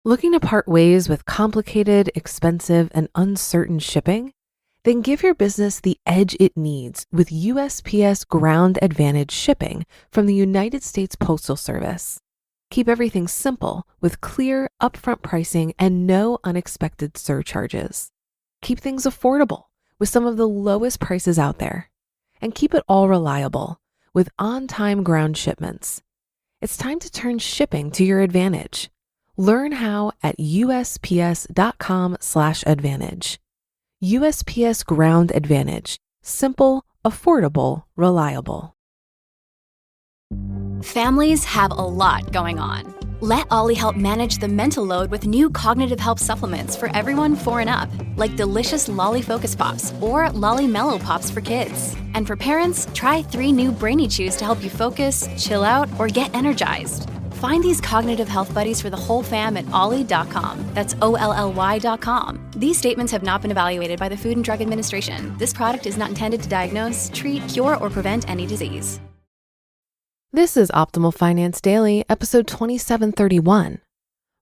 Looking to part ways with complicated, expensive, and uncertain shipping? Then give your business the edge it needs with USPS Ground Advantage shipping from the United States Postal Service. Keep everything simple with clear, upfront pricing and no unexpected surcharges. Keep things affordable with some of the lowest prices out there. And keep it all reliable with on-time ground shipments. It's time to turn shipping to your advantage. Learn how at USPS.com/advantage. USPS Ground Advantage. Simple, affordable, reliable. Families have a lot going on. Let Ollie help manage the mental load with new cognitive help supplements for everyone 4 and up, like delicious Lolly Focus Pops or Lolly Mellow Pops for kids. And for parents, try 3 new Brainy Chews to help you focus, chill out, or get energized. Find these cognitive health buddies for the whole fam at ollie.com. That's OLLY.com. These statements have not been evaluated by the Food and Drug Administration. This product is not intended to diagnose, treat, cure, or prevent any disease. This is Optimal Finance Daily, episode 2731,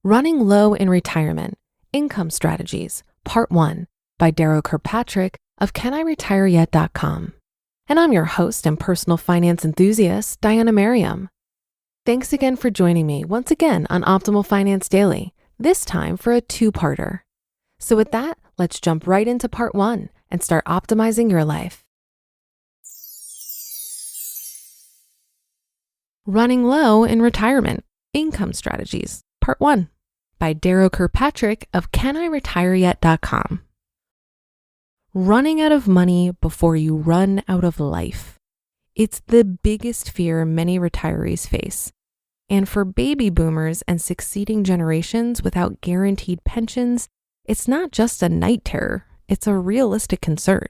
Running Low in Retirement, Income Strategies, Part 1, by Darrow Kirkpatrick of CanIRetireYet.com. And I'm your host and personal finance enthusiast, Diana Merriam. Thanks again for joining me once again on Optimal Finance Daily, this time for a 2-parter. So with that, let's jump right into part 1 and start optimizing your life. Running Low in Retirement, Income Strategies, Part 1, by Darrow Kirkpatrick of CanIRetireYet.com. Running out of money before you run out of life. It's the biggest fear many retirees face. And for baby boomers and succeeding generations without guaranteed pensions, it's not just a night terror, it's a realistic concern.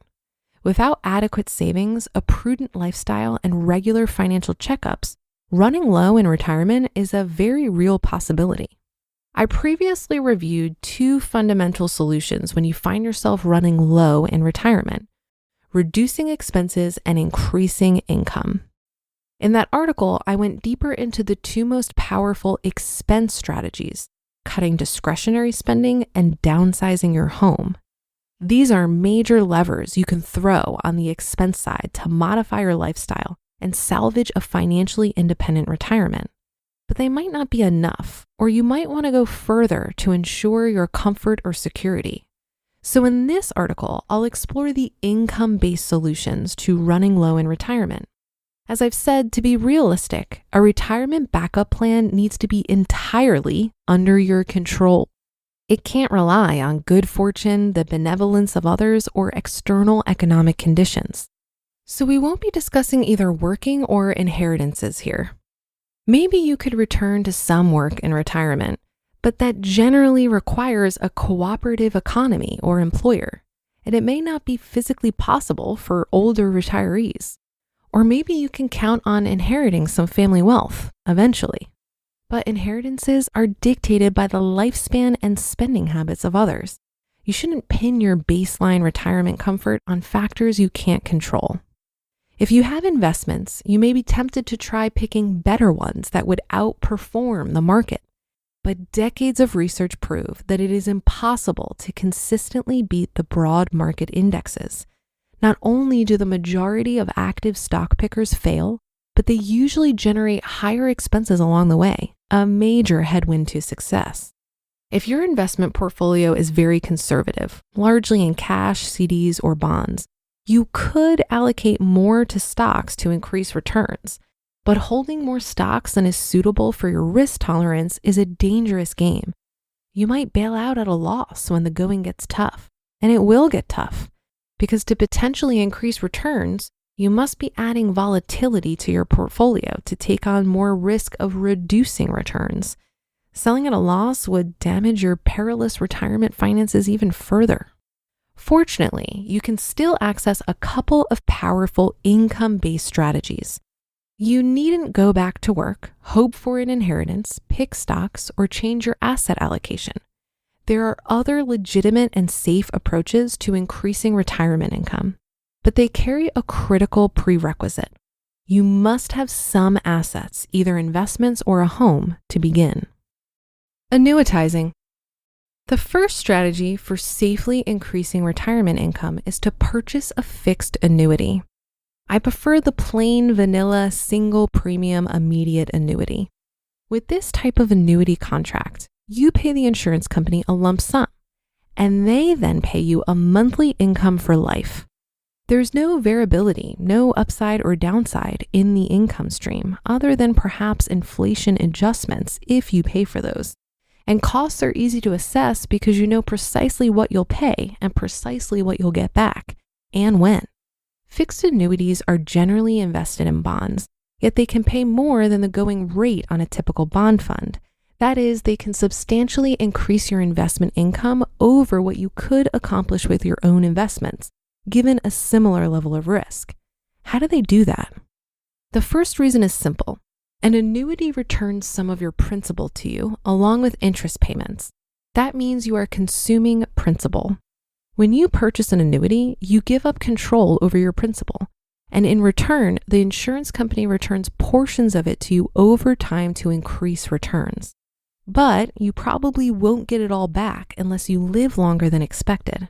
Without adequate savings, a prudent lifestyle, and regular financial checkups, running low in retirement is a very real possibility. I previously reviewed 2 fundamental solutions when you find yourself running low in retirement: reducing expenses and increasing income. In that article, I went deeper into the 2 most powerful expense strategies: cutting discretionary spending and downsizing your home. These are major levers you can throw on the expense side to modify your lifestyle and salvage a financially independent retirement. But they might not be enough, or you might want to go further to ensure your comfort or security. So in this article, I'll explore the income-based solutions to running low in retirement. As I've said, to be realistic, a retirement backup plan needs to be entirely under your control. It can't rely on good fortune, the benevolence of others, or external economic conditions. So we won't be discussing either working or inheritances here. Maybe you could return to some work in retirement, but that generally requires a cooperative economy or employer, and it may not be physically possible for older retirees. Or maybe you can count on inheriting some family wealth eventually. But inheritances are dictated by the lifespan and spending habits of others. You shouldn't pin your baseline retirement comfort on factors you can't control. If you have investments, you may be tempted to try picking better ones that would outperform the market. But decades of research prove that it is impossible to consistently beat the broad market indexes. Not only do the majority of active stock pickers fail, but they usually generate higher expenses along the way, a major headwind to success. If your investment portfolio is very conservative, largely in cash, CDs, or bonds, you could allocate more to stocks to increase returns, but holding more stocks than is suitable for your risk tolerance is a dangerous game. You might bail out at a loss when the going gets tough, and it will get tough, because to potentially increase returns, you must be adding volatility to your portfolio to take on more risk of reducing returns. Selling at a loss would damage your perilous retirement finances even further. Fortunately, you can still access a couple of powerful income-based strategies. You needn't go back to work, hope for an inheritance, pick stocks, or change your asset allocation. There are other legitimate and safe approaches to increasing retirement income, but they carry a critical prerequisite. You must have some assets, either investments or a home, to begin. Annuitizing, The first strategy for safely increasing retirement income is to purchase a fixed annuity. I prefer the plain vanilla single premium immediate annuity. With this type of annuity contract, you pay the insurance company a lump sum, and they then pay you a monthly income for life. There's no variability, no upside or downside in the income stream, other than perhaps inflation adjustments if you pay for those. And costs are easy to assess because you know precisely what you'll pay and precisely what you'll get back, and when. Fixed annuities are generally invested in bonds, yet they can pay more than the going rate on a typical bond fund. That is, they can substantially increase your investment income over what you could accomplish with your own investments, given a similar level of risk. How do they do that? The first reason is simple. An annuity returns some of your principal to you, along with interest payments. That means you are consuming principal. When you purchase an annuity, you give up control over your principal. And in return, the insurance company returns portions of it to you over time to increase returns. But you probably won't get it all back unless you live longer than expected.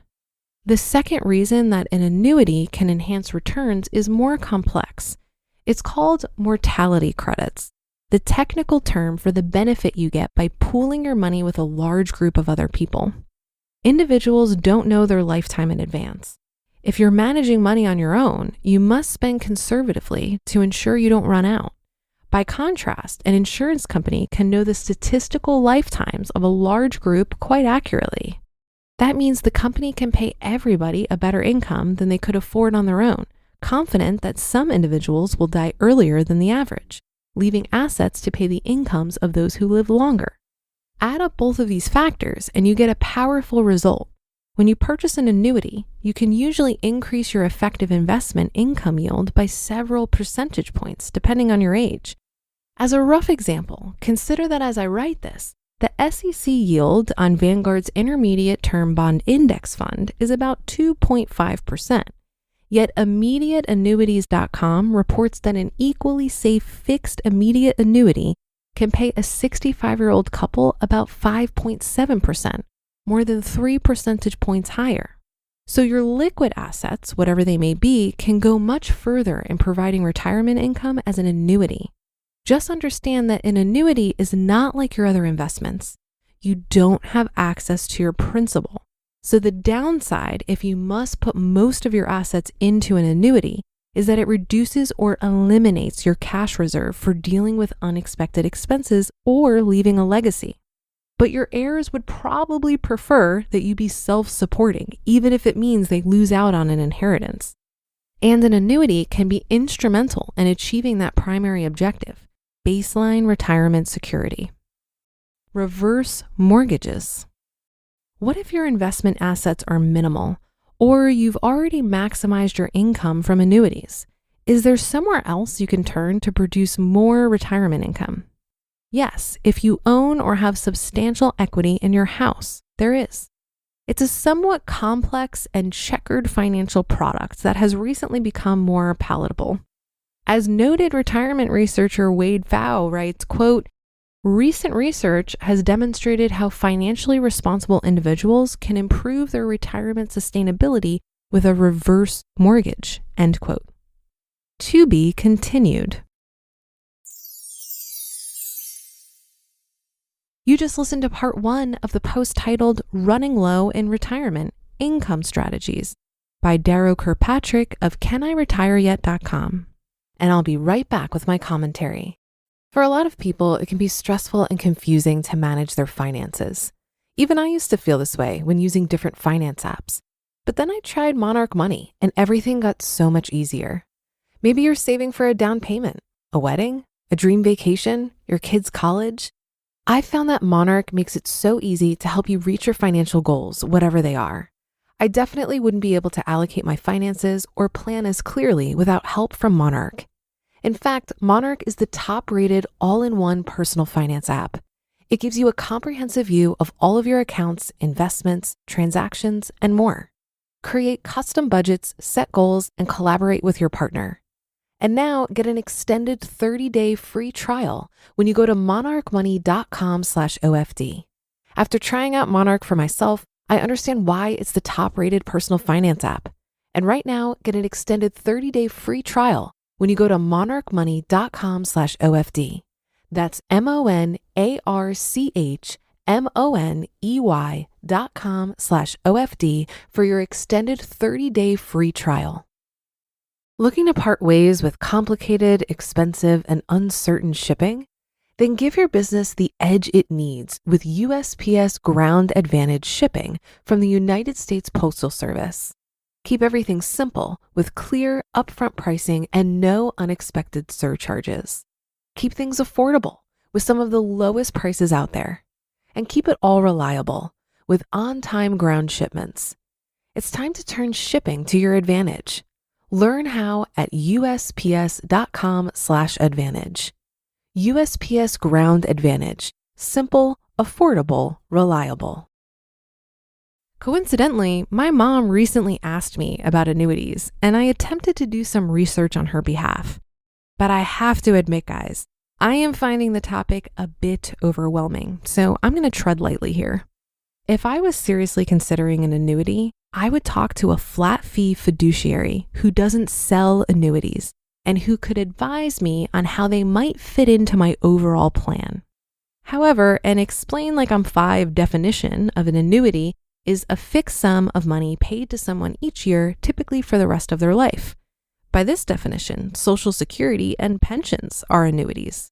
The second reason that an annuity can enhance returns is more complex. It's called mortality credits, the technical term for the benefit you get by pooling your money with a large group of other people. Individuals don't know their lifetime in advance. If you're managing money on your own, you must spend conservatively to ensure you don't run out. By contrast, an insurance company can know the statistical lifetimes of a large group quite accurately. That means the company can pay everybody a better income than they could afford on their own, confident that some individuals will die earlier than the average, leaving assets to pay the incomes of those who live longer. Add up both of these factors and you get a powerful result. When you purchase an annuity, you can usually increase your effective investment income yield by several percentage points depending on your age. As a rough example, consider that as I write this, the SEC yield on Vanguard's Intermediate Term Bond Index Fund is about 2.5%. Yet immediateannuities.com reports that an equally safe fixed immediate annuity can pay a 65-year-old couple about 5.7%, more than 3 percentage points higher. So your liquid assets, whatever they may be, can go much further in providing retirement income as an annuity. Just understand that an annuity is not like your other investments. You don't have access to your principal. So the downside, if you must put most of your assets into an annuity, is that it reduces or eliminates your cash reserve for dealing with unexpected expenses or leaving a legacy. But your heirs would probably prefer that you be self-supporting, even if it means they lose out on an inheritance. And an annuity can be instrumental in achieving that primary objective, baseline retirement security. Reverse mortgages. What if your investment assets are minimal, or you've already maximized your income from annuities? Is there somewhere else you can turn to produce more retirement income? Yes, if you own or have substantial equity in your house, there is. It's a somewhat complex and checkered financial product that has recently become more palatable. As noted retirement researcher Wade Pfau writes, quote, "Recent research has demonstrated how financially responsible individuals can improve their retirement sustainability with a reverse mortgage," end quote. To be continued. You just listened to part 1 of the post titled Running Low in Retirement, Income Strategies by Darrow Kirkpatrick of CanIRetireYet.com. And I'll be right back with my commentary. For a lot of people, it can be stressful and confusing to manage their finances. Even I used to feel this way when using different finance apps. But then I tried Monarch Money and everything got so much easier. Maybe you're saving for a down payment, a wedding, a dream vacation, your kids' college. I found that Monarch makes it so easy to help you reach your financial goals, whatever they are. I definitely wouldn't be able to allocate my finances or plan as clearly without help from Monarch. In fact, Monarch is the top-rated all-in-one personal finance app. It gives you a comprehensive view of all of your accounts, investments, transactions, and more. Create custom budgets, set goals, and collaborate with your partner. And now get an extended 30-day free trial when you go to monarchmoney.com/OFD. After trying out Monarch for myself, I understand why it's the top-rated personal finance app. And right now, get an extended 30-day free trial when you go to monarchmoney.com/OFD. That's monarchmoney.com/OFD for your extended 30-day free trial. Looking to part ways with complicated, expensive, and uncertain shipping? Then give your business the edge it needs with USPS Ground Advantage shipping from the United States Postal Service. Keep everything simple with clear, upfront pricing and no unexpected surcharges. Keep things affordable with some of the lowest prices out there. And keep it all reliable with on-time ground shipments. It's time to turn shipping to your advantage. Learn how at USPS.com/advantage. USPS Ground Advantage. Simple, affordable, reliable. Coincidentally, my mom recently asked me about annuities, and I attempted to do some research on her behalf. But I have to admit, guys, I am finding the topic a bit overwhelming, so I'm going to tread lightly here. If I was seriously considering an annuity, I would talk to a flat fee fiduciary who doesn't sell annuities and who could advise me on how they might fit into my overall plan. However, an explain like I'm five definition of an annuity is a fixed sum of money paid to someone each year, typically for the rest of their life. By this definition, Social Security and pensions are annuities.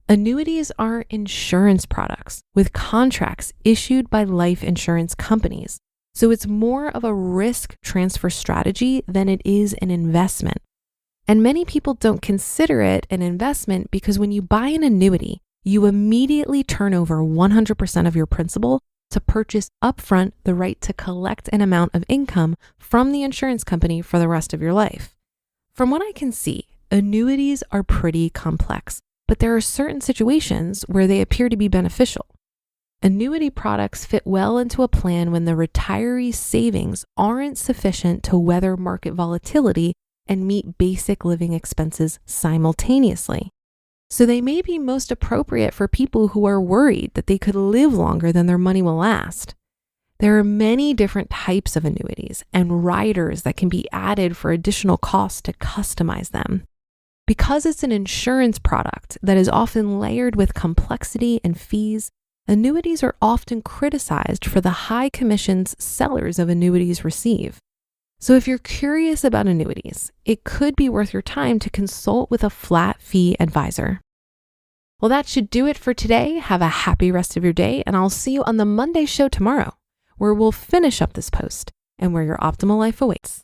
Annuities are insurance products with contracts issued by life insurance companies. So it's more of a risk transfer strategy than it is an investment. And many people don't consider it an investment because when you buy an annuity, you immediately turn over 100% of your principal to purchase upfront the right to collect an amount of income from the insurance company for the rest of your life. From what I can see, annuities are pretty complex, but there are certain situations where they appear to be beneficial. Annuity products fit well into a plan when the retiree's savings aren't sufficient to weather market volatility and meet basic living expenses simultaneously. So they may be most appropriate for people who are worried that they could live longer than their money will last. There are many different types of annuities and riders that can be added for additional costs to customize them. Because it's an insurance product that is often layered with complexity and fees, annuities are often criticized for the high commissions sellers of annuities receive. So if you're curious about annuities, it could be worth your time to consult with a flat fee advisor. Well, that should do it for today. Have a happy rest of your day, and I'll see you on the Monday show tomorrow, where we'll finish up this post and where your optimal life awaits.